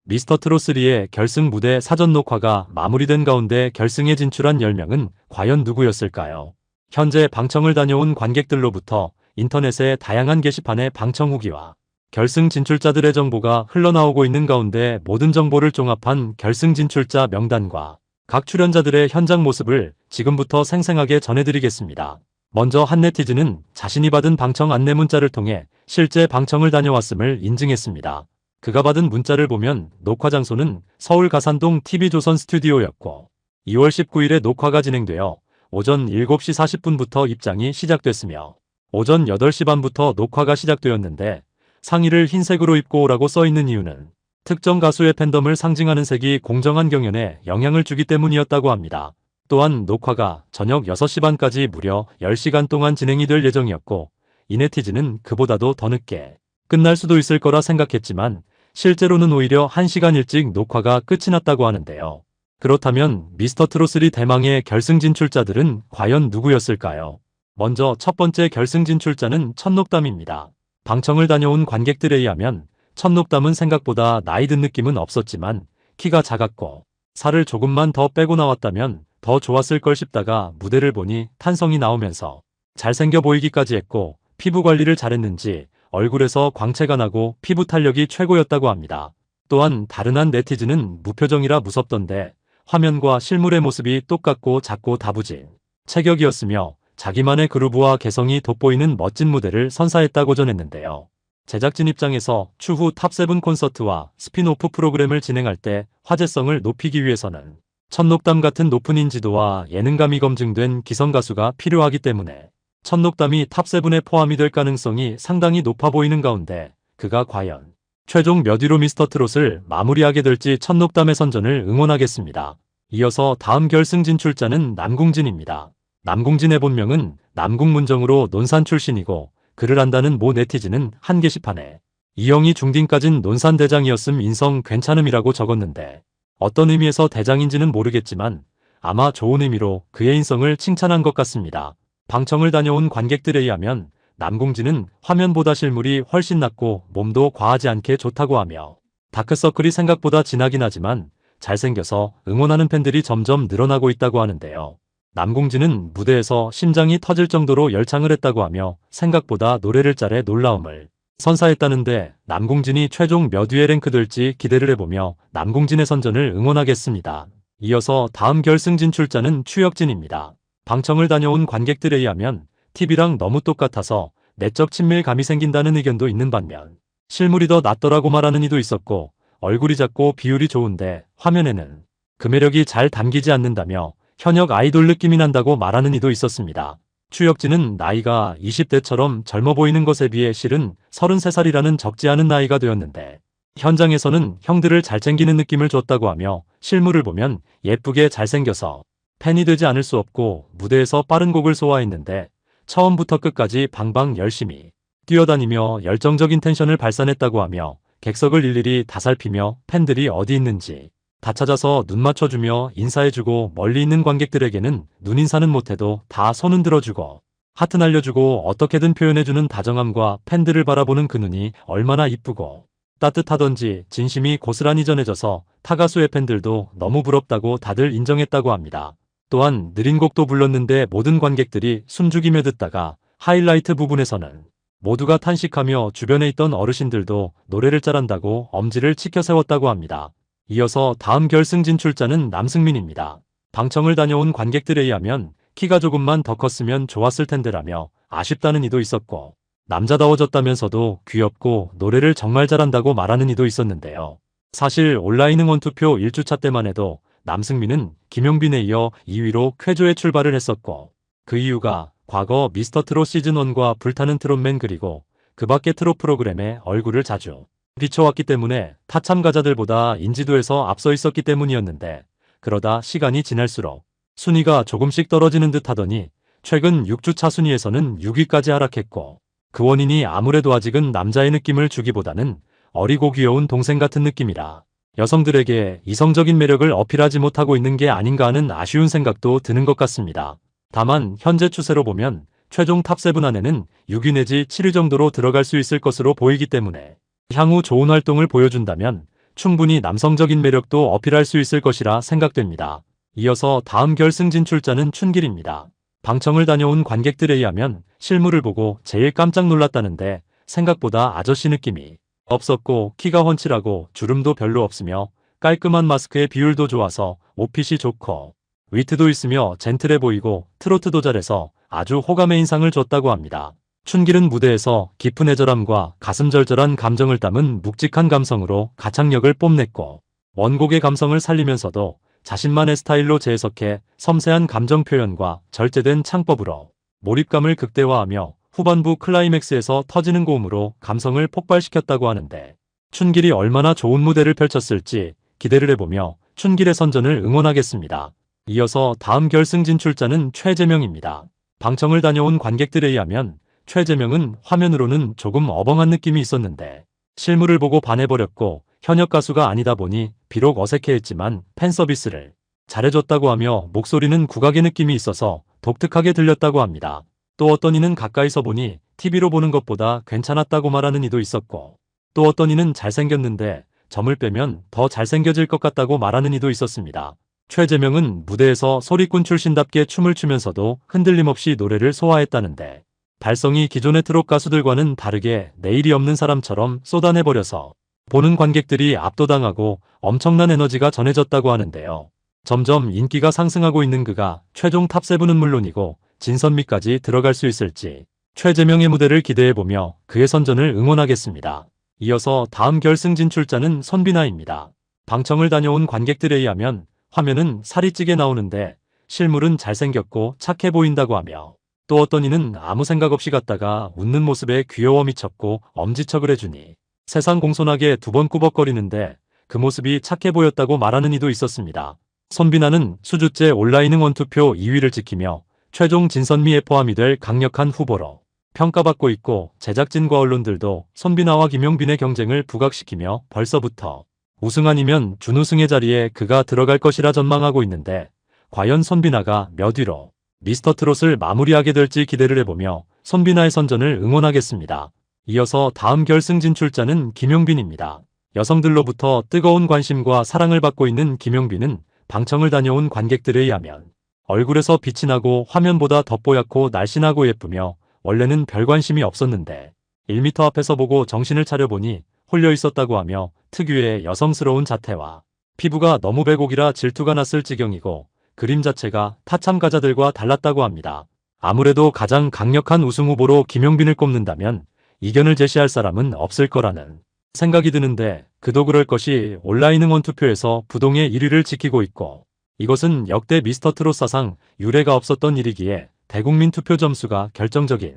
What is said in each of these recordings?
미스터트롯3의 결승 무대 사전 녹화가 마무리된 가운데 결승에 진출한 10명은 과연 누구였을까요? 현재 방청을 다녀온 관객들로부터 인터넷의 다양한 게시판에 방청 후기와 결승 진출자들의 정보가 흘러나오고 있는 가운데 모든 정보를 종합한 결승 진출자 명단과 각 출연자들의 현장 모습을 지금부터 생생하게 전해드리겠습니다. 먼저 한 네티즌은 자신이 받은 방청 안내 문자를 통해 실제 방청을 다녀왔음을 인증했습니다. 그가 받은 문자를 보면 녹화 장소는 서울 가산동 TV조선 스튜디오였고 2월 19일에 녹화가 진행되어 오전 7시 40분부터 입장이 시작됐으며 오전 8시 반부터 녹화가 시작되었는데 상의를 흰색으로 입고 오라고 써있는 이유는 특정 가수의 팬덤을 상징하는 색이 공정한 경연에 영향을 주기 때문이었다고 합니다. 또한 녹화가 저녁 6시 반까지 무려 10시간 동안 진행이 될 예정이었고 이 네티즌은 그보다도 더 늦게 끝날 수도 있을 거라 생각했지만 실제로는 오히려 1시간 일찍 녹화가 끝이 났다고 하는데요. 그렇다면 미스터트롯3 대망의 결승 진출자들은 과연 누구였을까요? 먼저 첫 번째 결승 진출자는 천녹담입니다. 방청을 다녀온 관객들에 의하면 천녹담은 생각보다 나이 든 느낌은 없었지만 키가 작았고 살을 조금만 더 빼고 나왔다면 더 좋았을 걸 싶다가 무대를 보니 탄성이 나오면서 잘생겨 보이기까지 했고 피부 관리를 잘했는지 얼굴에서 광채가 나고 피부 탄력이 최고였다고 합니다. 또한 다른 한 네티즌은 무표정이라 무섭던데 화면과 실물의 모습이 똑같고 작고 다부진 체격이었으며 자기만의 그루브와 개성이 돋보이는 멋진 무대를 선사했다고 전했는데요. 제작진 입장에서 추후 탑7 콘서트와 스피노프 프로그램을 진행할 때 화제성을 높이기 위해서는 천녹담 같은 높은 인지도와 예능감이 검증된 기성가수가 필요하기 때문에 천녹담이 탑7에 포함이 될 가능성이 상당히 높아 보이는 가운데 그가 과연 최종 몇 위로 미스터트롯을 마무리하게 될지 천녹담의 선전을 응원하겠습니다. 이어서 다음 결승 진출자는 남궁진입니다. 남궁진의 본명은 남궁문정으로 논산 출신이고 그를 안다는 모 네티즌은 한 게시판에 이영희 중딩까진 논산 대장이었음 인성 괜찮음이라고 적었는데 어떤 의미에서 대장인지는 모르겠지만 아마 좋은 의미로 그의 인성을 칭찬한 것 같습니다. 방청을 다녀온 관객들에 의하면 남궁진은 화면보다 실물이 훨씬 낫고 몸도 과하지 않게 좋다고 하며 다크서클이 생각보다 진하긴 하지만 잘생겨서 응원하는 팬들이 점점 늘어나고 있다고 하는데요. 남궁진은 무대에서 심장이 터질 정도로 열창을 했다고 하며 생각보다 노래를 잘해 놀라움을 선사했다는데 남궁진이 최종 몇 위에 랭크될지 기대를 해보며 남궁진의 선전을 응원하겠습니다. 이어서 다음 결승 진출자는 추혁진입니다. 방청을 다녀온 관객들에 의하면 TV랑 너무 똑같아서 내적 친밀감이 생긴다는 의견도 있는 반면 실물이 더 낫더라고 말하는 이도 있었고 얼굴이 작고 비율이 좋은데 화면에는 그 매력이 잘 담기지 않는다며 현역 아이돌 느낌이 난다고 말하는 이도 있었습니다. 추혁진은 나이가 20대처럼 젊어 보이는 것에 비해 실은 33살이라는 적지 않은 나이가 되었는데 현장에서는 형들을 잘 챙기는 느낌을 줬다고 하며 실물을 보면 예쁘게 잘생겨서 팬이 되지 않을 수 없고 무대에서 빠른 곡을 소화했는데 처음부터 끝까지 방방 열심히 뛰어다니며 열정적인 텐션을 발산했다고 하며 객석을 일일이 다 살피며 팬들이 어디 있는지 다 찾아서 눈 맞춰주며 인사해주고 멀리 있는 관객들에게는 눈인사는 못해도 다 손 흔들어주고 하트 날려주고 어떻게든 표현해주는 다정함과 팬들을 바라보는 그 눈이 얼마나 이쁘고 따뜻하던지 진심이 고스란히 전해져서 타가수의 팬들도 너무 부럽다고 다들 인정했다고 합니다. 또한 느린 곡도 불렀는데 모든 관객들이 숨죽이며 듣다가 하이라이트 부분에서는 모두가 탄식하며 주변에 있던 어르신들도 노래를 잘한다고 엄지를 치켜 세웠다고 합니다. 이어서 다음 결승 진출자는 남승민입니다. 방청을 다녀온 관객들에 의하면 키가 조금만 더 컸으면 좋았을 텐데라며 아쉽다는 이도 있었고 남자다워졌다면서도 귀엽고 노래를 정말 잘한다고 말하는 이도 있었는데요. 사실 온라인 응원 투표 1주차 때만 해도 남승민은 김용빈에 이어 2위로 쾌조에 출발을 했었고 그 이유가 과거 미스터트롯 시즌1과 불타는 트롯맨 그리고 그 밖의 트롯 프로그램에 얼굴을 자주 비춰왔기 때문에 타 참가자들보다 인지도에서 앞서 있었기 때문이었는데 그러다 시간이 지날수록 순위가 조금씩 떨어지는 듯 하더니 최근 6주차 순위에서는 6위까지 하락했고 그 원인이 아무래도 아직은 남자의 느낌을 주기보다는 어리고 귀여운 동생 같은 느낌이라 여성들에게 이성적인 매력을 어필하지 못하고 있는 게 아닌가 하는 아쉬운 생각도 드는 것 같습니다. 다만 현재 추세로 보면 최종 탑7 안에는 6위 내지 7위 정도로 들어갈 수 있을 것으로 보이기 때문에 향후 좋은 활동을 보여준다면 충분히 남성적인 매력도 어필할 수 있을 것이라 생각됩니다. 이어서 다음 결승 진출자는 춘길입니다. 방청을 다녀온 관객들에 의하면 실물을 보고 제일 깜짝 놀랐다는데 생각보다 아저씨 느낌이 없었고 키가 훤칠하고 주름도 별로 없으며 깔끔한 마스크의 비율도 좋아서 옷핏이 좋고 위트도 있으며 젠틀해 보이고 트로트도 잘해서 아주 호감의 인상을 줬다고 합니다. 춘길은 무대에서 깊은 애절함과 가슴절절한 감정을 담은 묵직한 감성으로 가창력을 뽐냈고 원곡의 감성을 살리면서도 자신만의 스타일로 재해석해 섬세한 감정 표현과 절제된 창법으로 몰입감을 극대화하며 후반부 클라이맥스에서 터지는 고음으로 감성을 폭발시켰다고 하는데 춘길이 얼마나 좋은 무대를 펼쳤을지 기대를 해보며 춘길의 선전을 응원하겠습니다. 이어서 다음 결승 진출자는 최재명입니다. 방청을 다녀온 관객들에 의하면 최재명은 화면으로는 조금 어벙한 느낌이 있었는데 실물을 보고 반해버렸고 현역 가수가 아니다 보니 비록 어색해했지만 팬서비스를 잘해줬다고 하며 목소리는 국악의 느낌이 있어서 독특하게 들렸다고 합니다. 또 어떤 이는 가까이서 보니 TV로 보는 것보다 괜찮았다고 말하는 이도 있었고 또 어떤 이는 잘생겼는데 점을 빼면 더 잘생겨질 것 같다고 말하는 이도 있었습니다. 최재명은 무대에서 소리꾼 출신답게 춤을 추면서도 흔들림 없이 노래를 소화했다는데 발성이 기존의 트롯 가수들과는 다르게 내일이 없는 사람처럼 쏟아내버려서 보는 관객들이 압도당하고 엄청난 에너지가 전해졌다고 하는데요. 점점 인기가 상승하고 있는 그가 최종 탑7은 물론이고 진선미까지 들어갈 수 있을지 최재명의 무대를 기대해보며 그의 선전을 응원하겠습니다. 이어서 다음 결승 진출자는 선비나입니다. 방청을 다녀온 관객들에 의하면 화면은 살이 찌게 나오는데 실물은 잘생겼고 착해 보인다고 하며 또 어떤 이는 아무 생각 없이 갔다가 웃는 모습에 귀여워 미쳤고 엄지척을 해주니 세상 공손하게 두 번 꾸벅거리는데 그 모습이 착해 보였다고 말하는 이도 있었습니다. 선비나는 수주째 온라인 응원투표 2위를 지키며 최종 진선미에 포함이 될 강력한 후보로 평가받고 있고 제작진과 언론들도 선비나와 김용빈의 경쟁을 부각시키며 벌써부터 우승 아니면 준우승의 자리에 그가 들어갈 것이라 전망하고 있는데 과연 선비나가 몇 위로 미스터트롯을 마무리하게 될지 기대를 해보며 선비나의 선전을 응원하겠습니다. 이어서 다음 결승 진출자는 김용빈입니다. 여성들로부터 뜨거운 관심과 사랑을 받고 있는 김용빈은 방청을 다녀온 관객들에 의하면 얼굴에서 빛이 나고 화면보다 더 뽀얗고 날씬하고 예쁘며 원래는 별 관심이 없었는데 1m 앞에서 보고 정신을 차려보니 홀려 있었다고 하며 특유의 여성스러운 자태와 피부가 너무 백옥이라 질투가 났을 지경이고 그림 자체가 타참가자들과 달랐다고 합니다. 아무래도 가장 강력한 우승 후보로 김용빈을 꼽는다면 이견을 제시할 사람은 없을 거라는 생각이 드는데 그도 그럴 것이 온라인 응원 투표에서 부동의 1위를 지키고 있고 이것은 역대 미스터트롯 사상 유례가 없었던 일이기에 대국민 투표 점수가 결정적인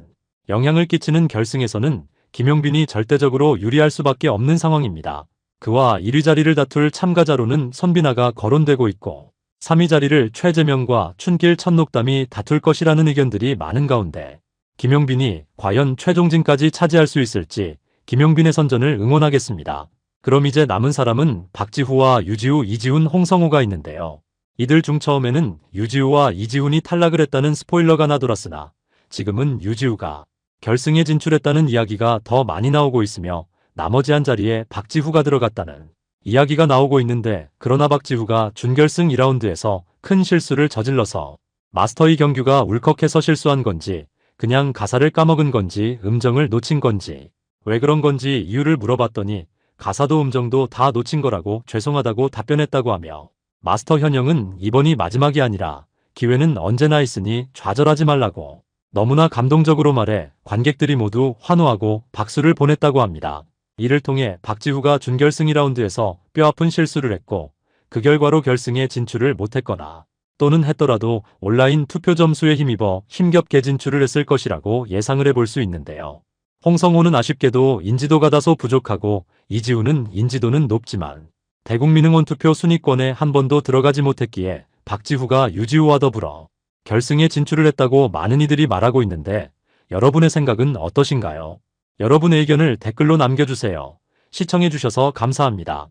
영향을 끼치는 결승에서는 김용빈이 절대적으로 유리할 수밖에 없는 상황입니다. 그와 1위 자리를 다툴 참가자로는 선비나가 거론되고 있고 3위 자리를 최재명과 춘길 천녹담이 다툴 것이라는 의견들이 많은 가운데 김용빈이 과연 최종진까지 차지할 수 있을지 김용빈의 선전을 응원하겠습니다. 그럼 이제 남은 사람은 박지후와 유지우, 이지훈, 홍성호가 있는데요. 이들 중 처음에는 유지우와 이지훈이 탈락을 했다는 스포일러가 나돌았으나 지금은 유지우가 결승에 진출했다는 이야기가 더 많이 나오고 있으며 나머지 한 자리에 박지후가 들어갔다는 이야기가 나오고 있는데 그러나 박지후가 준결승 2라운드에서 큰 실수를 저질러서 마스터 2 경규가 울컥해서 실수한 건지 그냥 가사를 까먹은 건지 음정을 놓친 건지 왜 그런 건지 이유를 물어봤더니 가사도 음정도 다 놓친 거라고 죄송하다고 답변했다고 하며 마스터 현영은 이번이 마지막이 아니라 기회는 언제나 있으니 좌절하지 말라고 너무나 감동적으로 말해 관객들이 모두 환호하고 박수를 보냈다고 합니다. 이를 통해 박지후가 준결승 2라운드에서 뼈아픈 실수를 했고 그 결과로 결승에 진출을 못했거나 또는 했더라도 온라인 투표 점수에 힘입어 힘겹게 진출을 했을 것이라고 예상을 해볼 수 있는데요. 홍성호는 아쉽게도 인지도가 다소 부족하고 이지훈은 인지도는 높지만 대국민응원 투표 순위권에 한 번도 들어가지 못했기에 박지후가 유지우와 더불어 결승에 진출을 했다고 많은 이들이 말하고 있는데 여러분의 생각은 어떠신가요? 여러분의 의견을 댓글로 남겨주세요. 시청해주셔서 감사합니다.